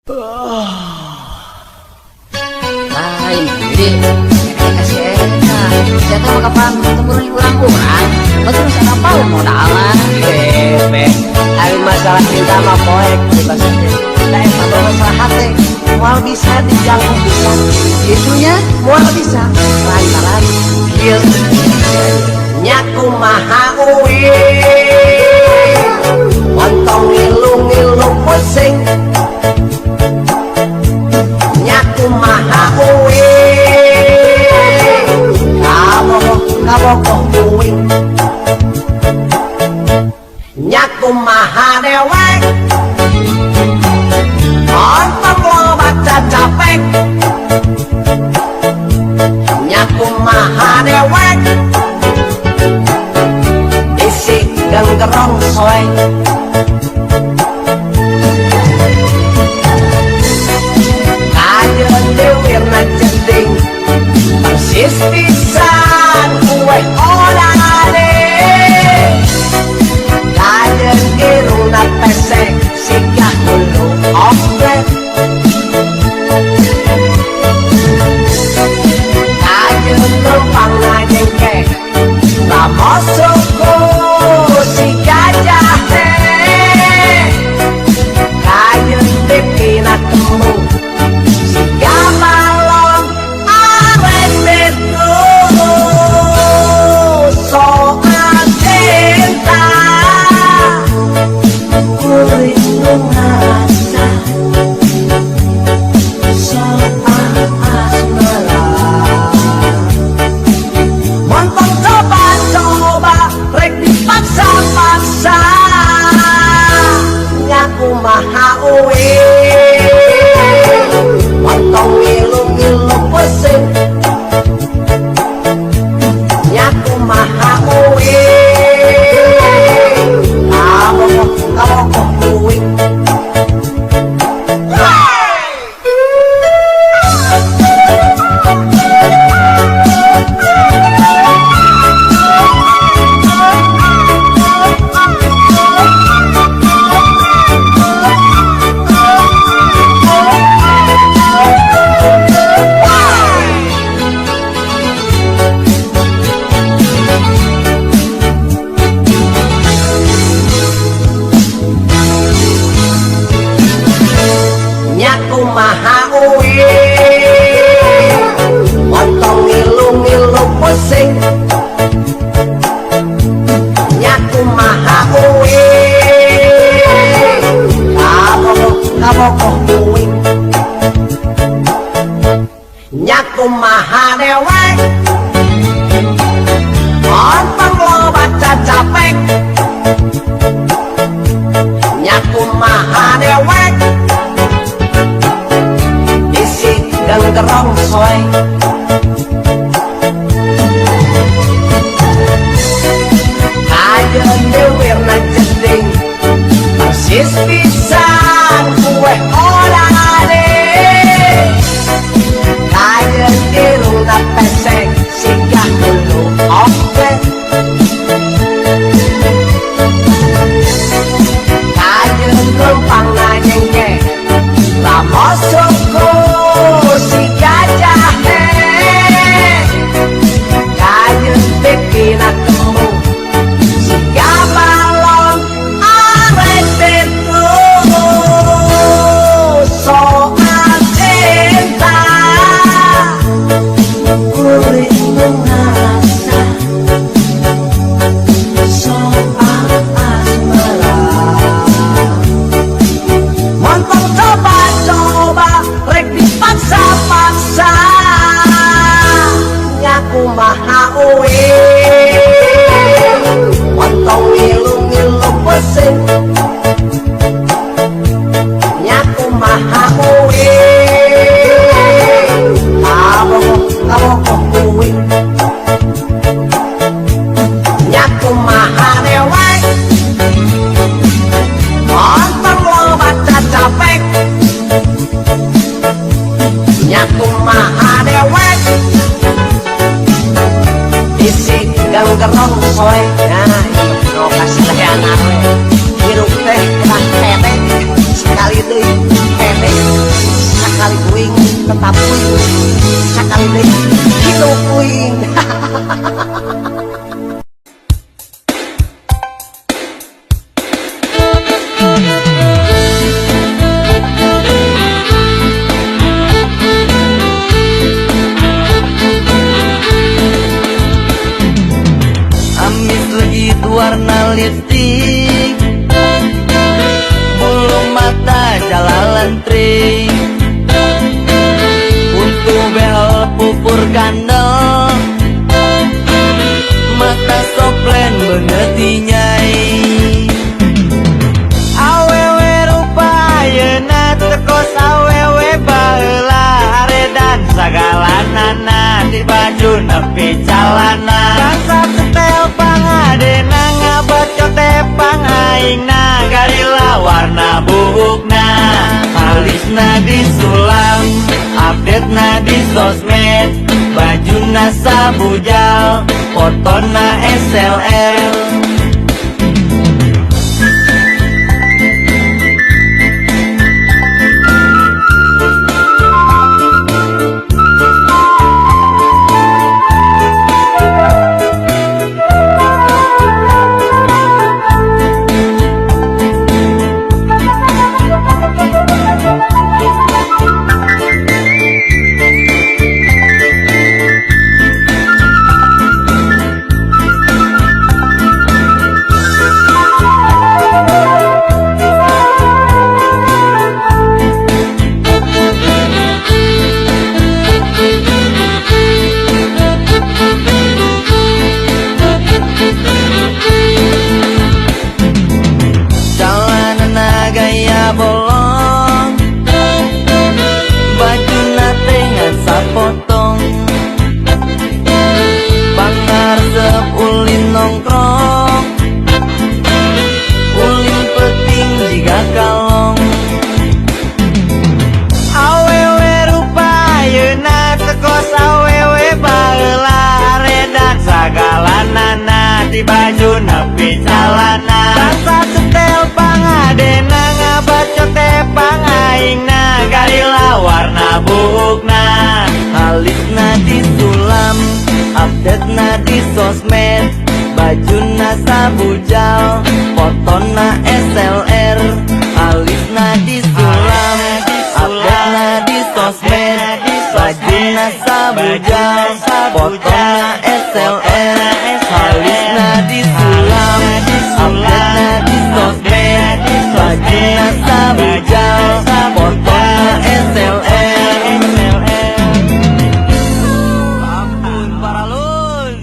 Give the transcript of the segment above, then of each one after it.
Lain jadi kasih enak. Saya tahu kapan temurun kurang-kurang. Betul saya apa modalan. Bebe, hari masalah cinta sama poek bebas hati. Kita emang masalah hati. Mual bisa dijangkau bisa. Itunya mual bisa. Lantaran kieu nyaku maha uwi. Montong ngilu-ngilu pusing. Nyaku maha uwi. Kabok uwing. Nyaku maha dewek. Ontong lo baca capek. Nyaku maha dewek. Isi genggerong soe. Kajeun dewirna jending. Persis pisan kue olahade. Kajeun irungna pesek. Sikah hulu oprek. Kajeun lempang ngajengkek. Lamosuku si gajah teh. Kajeun dipina temu. Si gamalong awet betu. Soal cinta kulit nungasa. Soal asmara montong coba-coba rek dipaksa-paksa. Ngaku maha uwi. Montong ngilu-ngilu pusing. Nyaku maha uwi. Kabok uwing. Nyaku maha uwi. Montong ngilu-ngilu pusing. Nyaku maha uwi. Kabok uwing. Nyaku maha dewek. Ontong lo baca capek. Nyaku maha dewek. Isi genggerong soe. Kajeun dewirna jending. Persis pisan kue olahade. Kajeun irungna pesek. Sikah hulu oprek. Kajeun lempang ngajengkek. Lamosuku si gajah teh. antri untuk behel pupur kandel mata soplen beungeut nyai awewe rupa ayeuna tekos awewe baheula aredan sagalanana di baju nepi calana rasa setel pangadena ngabacot tepang aingna garila warna buukna alisna disulam update-na di sosmed bajuna sabujal fotona SLR bolong baju nate ngan sapotong pangarsep ulin nongkrong ulin peting jiga kalong awewe rupa ayeuna tekos awewe baheula aredan sagalanana di baju nepi calana rasa setel pangadena bacot tepang aingna garila warna buukna alisna disulam update-na di sosmed bajuna sabujal fotona SLR alisna disulam update-na di sosmed bajuna sabujal fotona SLR alisna disulam update-na di sosmed bajuna sabujal fotona SLR ampun paralun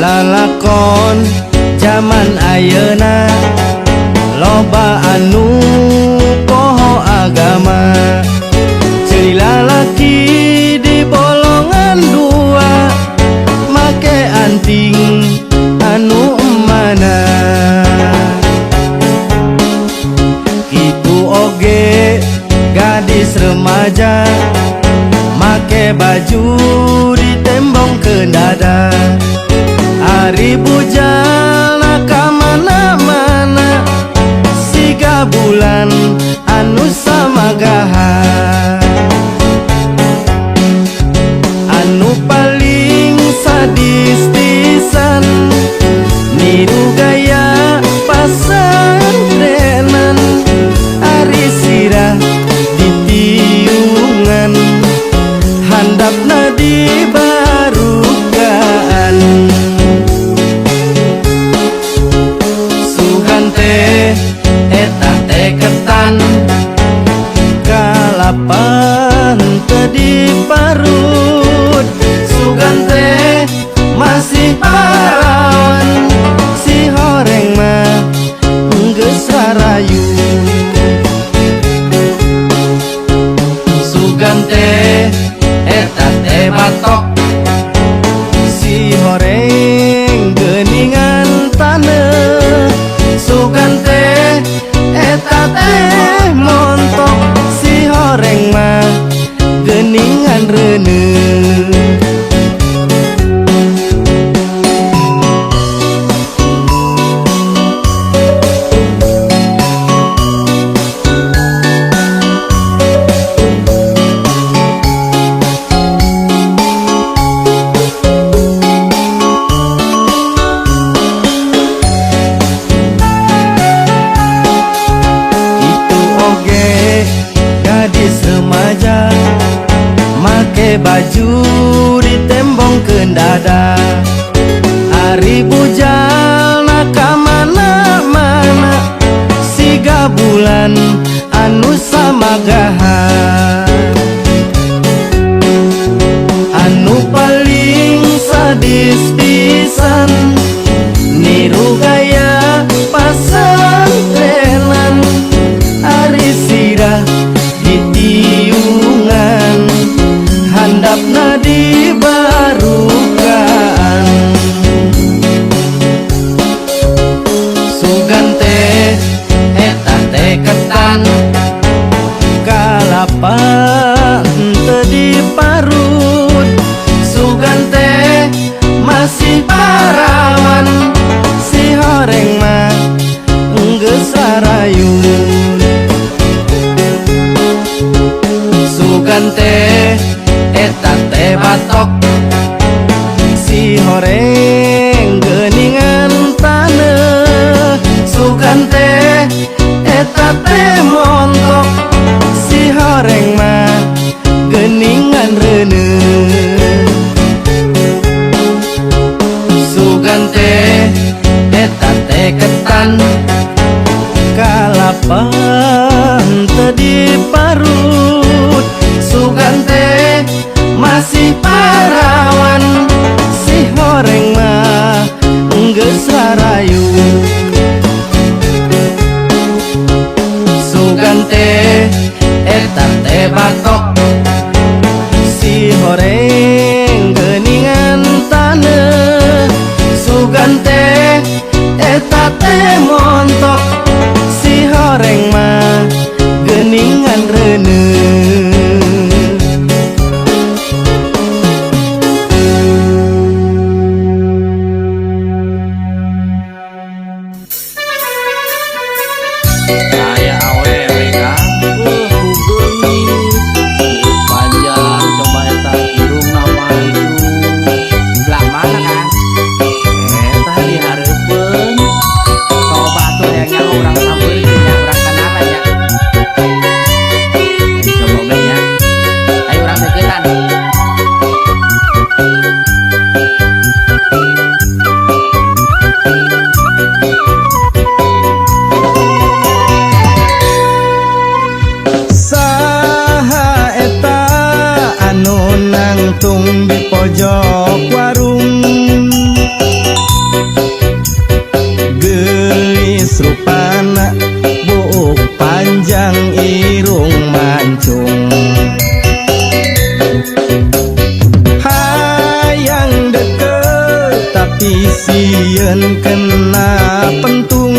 lalakon zaman ayeuna loba anu poho agama ceri lalaki di bolongan dua make anting anu emana kitu oge gadis remaja make baju ditembong ke dada hari bujal ka mana-mana siga bulan anu samagaha anu paling sadis pisan niru gaya pasantrenan ari sirah ditiungan handapna di pisan kalapan tadi parut sugan teh masih parawan si horeng mah geus rarayu sugan teh eta teh batok si horeng geuningan taneuh sugan teh eta teh montok si horeng mah geuningan reuneuh. Saya awewe Kang panjang coba eta hidung nama itu belah mana Kang eta dihareupeun coba tuh yang urang sampeun yang urang kenalan ya coba oge nya ayo urang deketan Saha eta anu nangtung di pojok warung gelis rupana buuk panjang irung mancung hayang deket tapi sieun kena pentung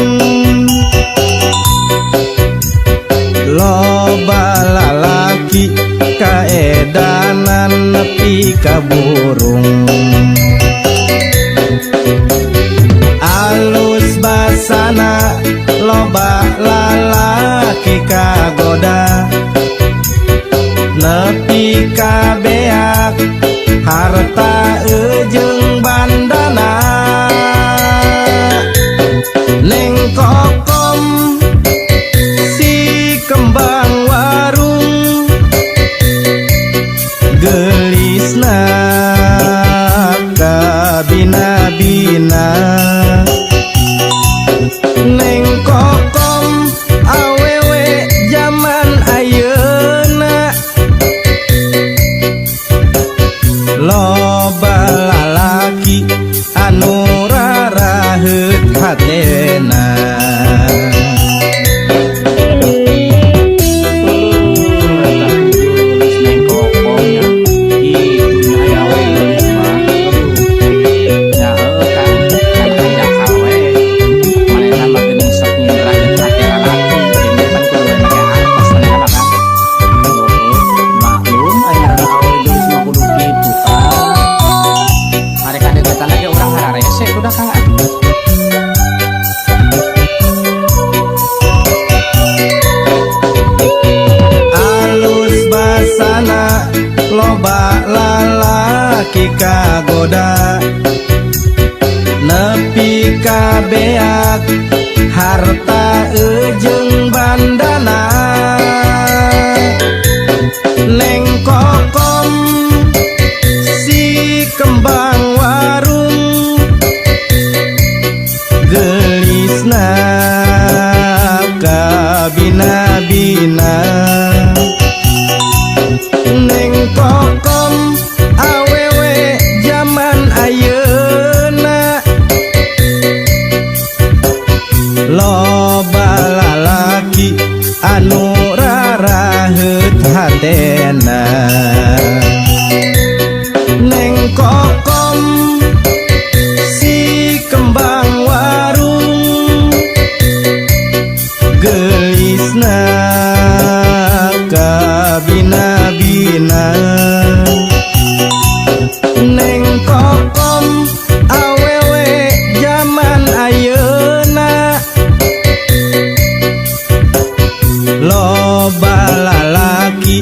loba lalaki kaedanan nepi ka burung alus basana loba lalaki kagoda nepi ka beak harta ejeung bandana neng kokom kembang warung gelisna kabina-bina neng kokom awewe zaman ayeuna loba lalaki anu raraheut hatena loba lalaki kagoda nepi ka beak harta ejeung bandana neng kokom si kembang warung gelisna kabina-bina neng kokom awewe zaman ayeuna loba lalaki anu raraheut hatena neng kokom si kembang warung gelisna kabina-bina neng kokom awewe zaman ayeuna loba lalaki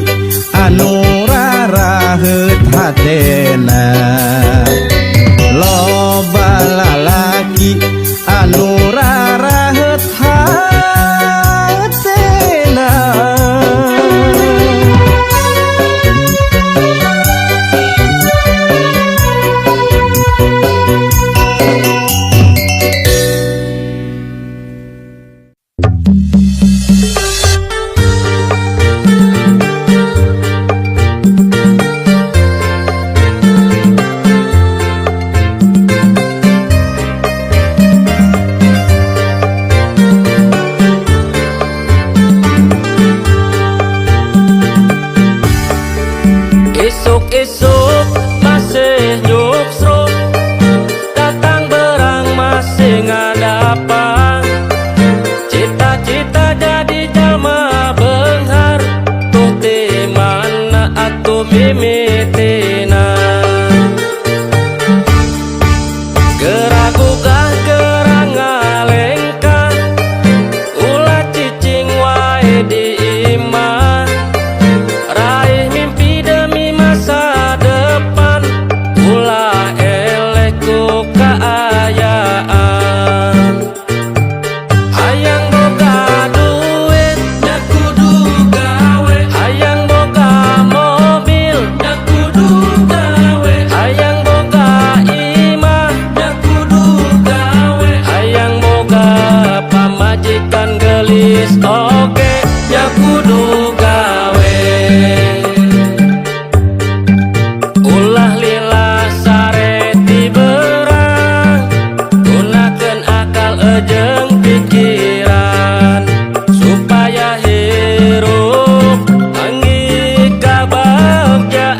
anu raraheut isuk masih nyuksruk, datang berang masih ngadapang. Cita-cita jadi jalma benghar, tuh di mana atuh mimitina. Geragugah gerang ngalengkah, ulah cicing wae di imah. Raih mimpi demi masa depan, ulah eleh ku kaayaan. Hayang boga duit, nya kudu gawe. Hayang boga mobil, nya kudu gawe. Hayang boga imah, nya kudu gawe. Hayang boga pamajikan gelis oge, nya kudu gawe. Ulah lila sare ti berang, gunakeun akal ejeng pikiran, supaya hirup anggi kabagjaan.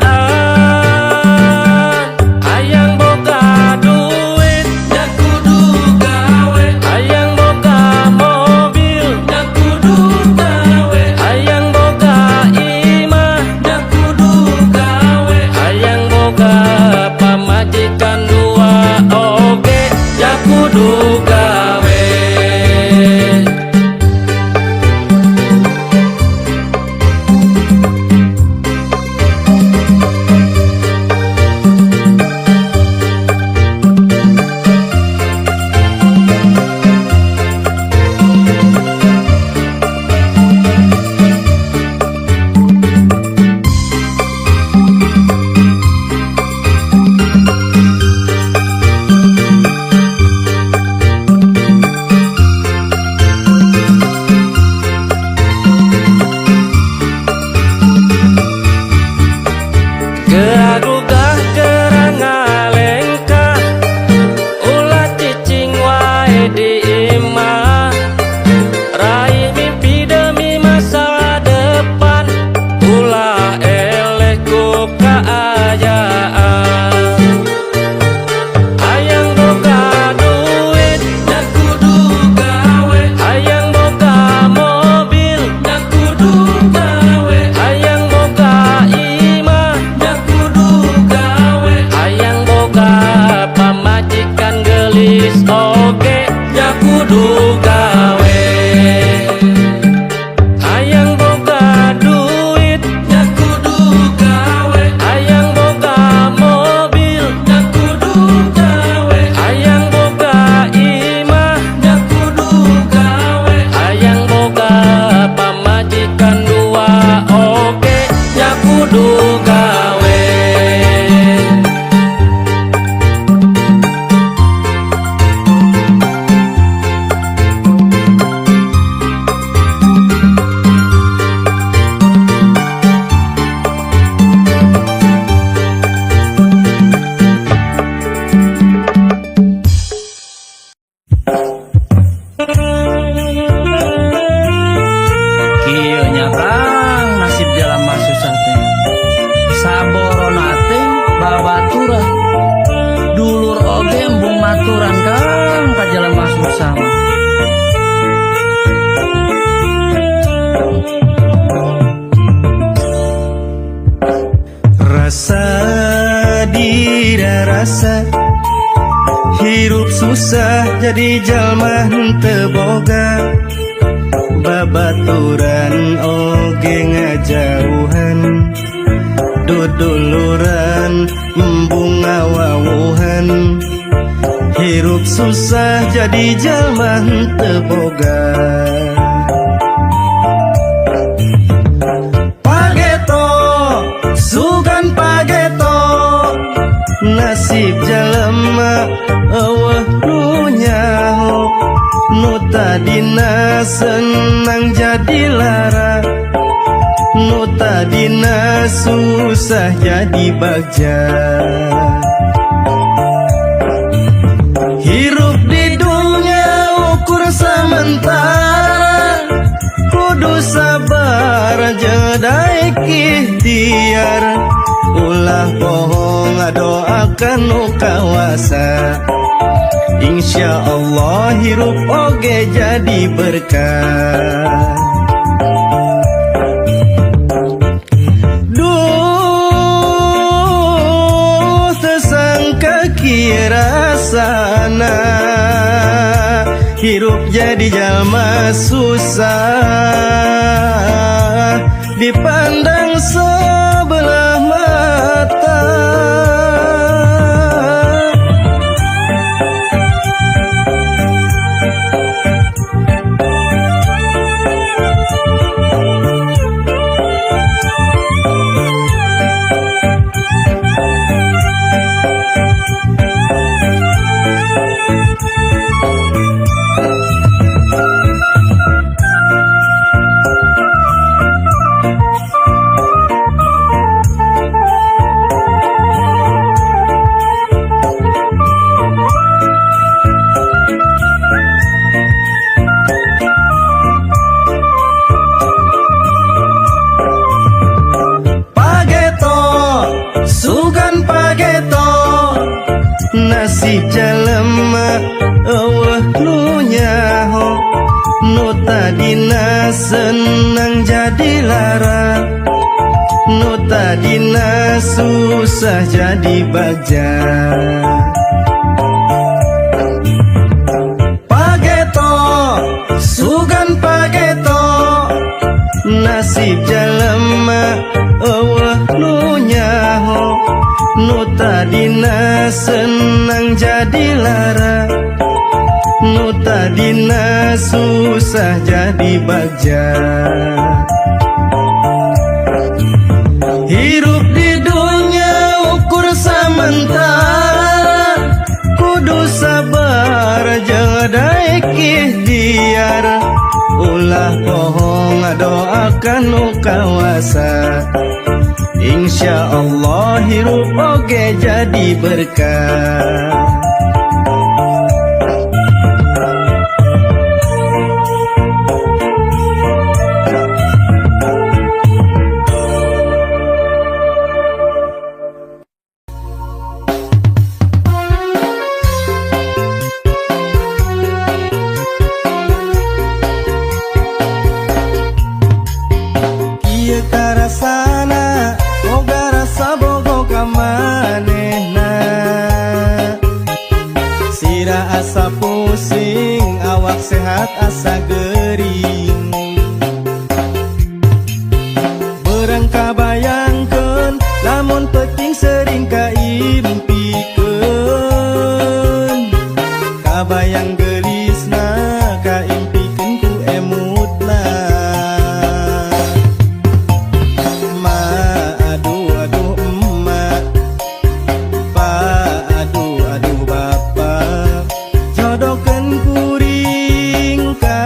Hayang boga duit, nya kudu gawe. Hayang boga mobil, nya kudu gawe. Hayang boga imah, nya kudu gawe. Hayang boga pamajikan dua oge, nya kudu gawe. Geragugah gerang ngalengkah, ulah cicing wae di imah. Raih mimpi demi masa depan, ulah eleh ku kaayaan. Hayang boga duit, nya kudu gawe. Hayang boga mobil, nya kudu gawe. Hayang boga imah, nya kudu gawe. Hayang boga pamajikan gelis oge, nya kudu gawe. Hayang boga duit, nya kudu gawe. Hayang boga mobil, nya kudu gawe. Hayang boga imah, nya kudu gawe. Hayang boga pamajikan dua oge, nya kudu gawe. Kieu nya Kang, nasib jalma susah teh. Saborona teh babaturan. Dulur oge embung maturan Kang ka jalma susah mah. Rasa dira rasa, hirup susah jadi jalma henteu boga. Babaturan oge ngajauhan, duduluran embung ngawawuhan. Hirup susah jadi jalma henteu boga. Pageto sugan pageto, nasib jalema eueuh nu nyaho. Nu tadina senang jadi lara, nu tadina susah jadi bagja. Hirup di dunia ukur sementara, kudu sabar jedai ikhtiar. ulah bohong doakan nu kawasa. Insya Allah hirup oge jadi berkah. Duh sesangka kira sana hirup jadi jalma susah, dipandang sebelah mata. Nasib jalema eueuh nu nyaho, nu tadina senang jadi lara, nu tadina susah jadi baja. Pageto sugan pageto, nasib jalema eueuh nu nyaho, nu tadina senang jadi lara, nu tadina susah jadi bagja. Hirup di dunia ukur sementara, kudu sabar jeung daek ikhtiar, ulah bohong doakan nu kawasa. Insya Allah hirup oge jadi berkah. Kieu karasana boga rasa bogo ka manehna, sira asa pusing awak sehat asa geuring, beurang kabayangkeun lamun peuting sering kaimpikeun, kabayang geulisna kaimpikeun ku emutna. Jodohkeun kuring ka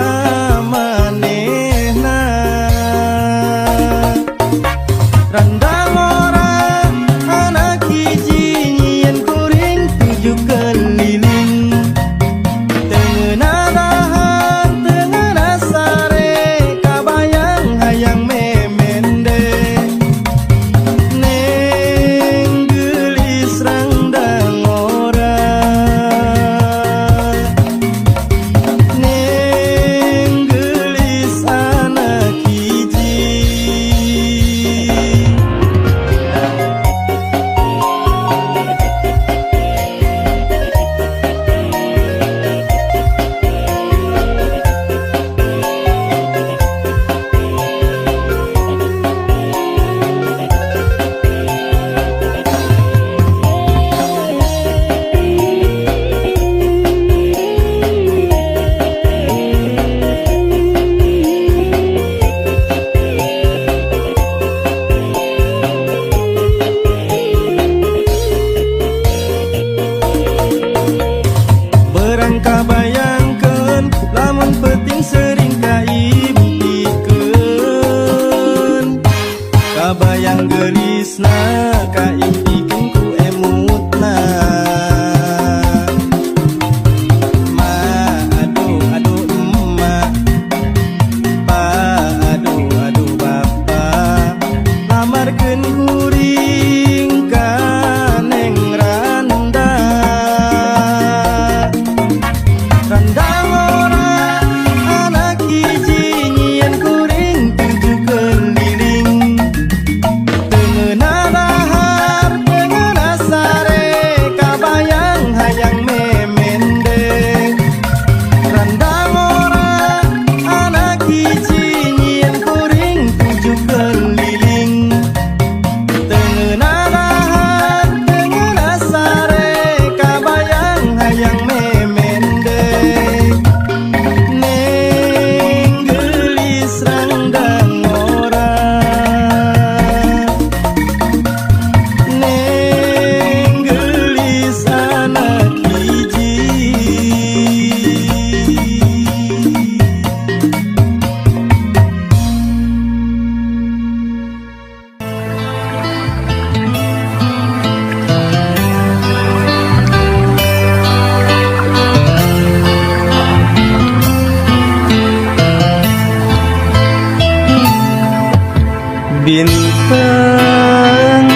bintang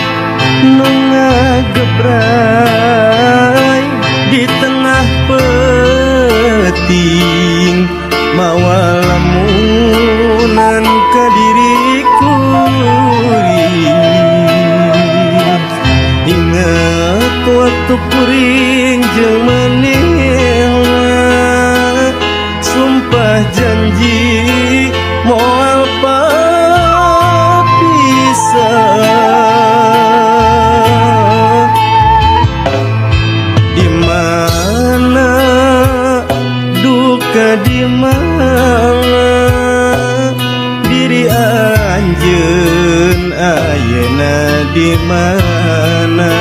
nu ngagebrai di tengah peting mawa lamunan ka diriku ingat waktu kuring jeung manehna sumpah janji moal papisah di mana duka di mana diri anjeun ayeuna di mana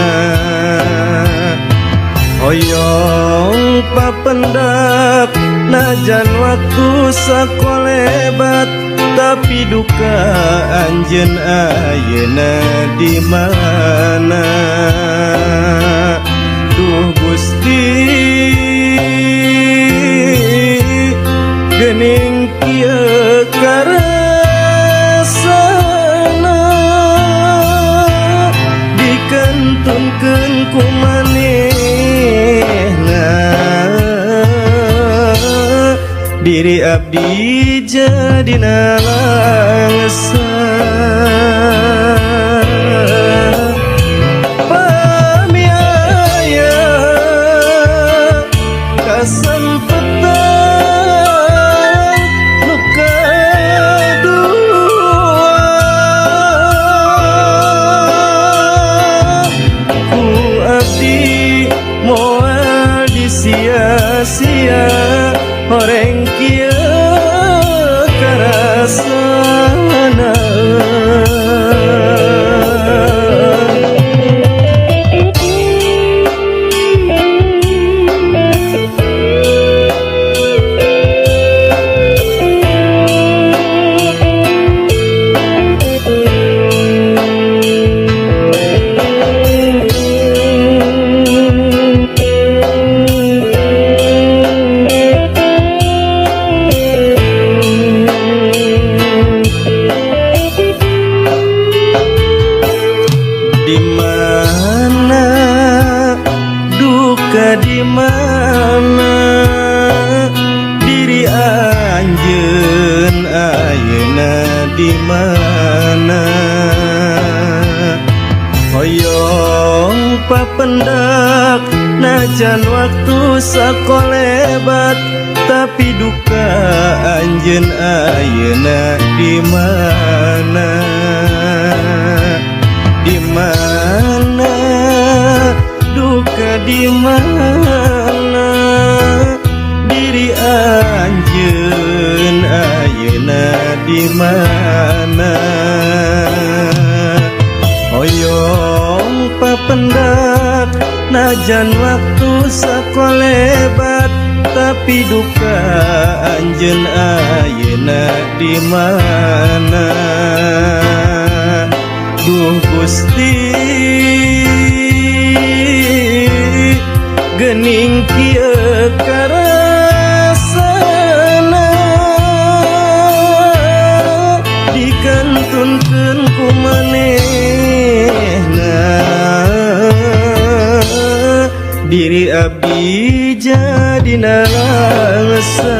hoyong papendak najan waktu sakolebat tapi duka anjeun ayeuna di mana duh Gusti geuning kieu karasana dikentunkeun ku manehna diri abdi jadina langsa pamiaya kasempetan nu kadua ku abdi moal disia-sia horeng kieu karasana di mana duka di mana diri anjeun ayeuna di mana hoyong papendak najan waktu sakolebat tapi duka anjeun ayeuna di mana di mana duka di mana diri anjeun ayeuna di mana hoyong papendak najan waktu sakolebat tapi duka anjeun ayeuna di mana duh Gusti geuning kieu karasana dikantunkeun ku manehna diri abdi jadina langsa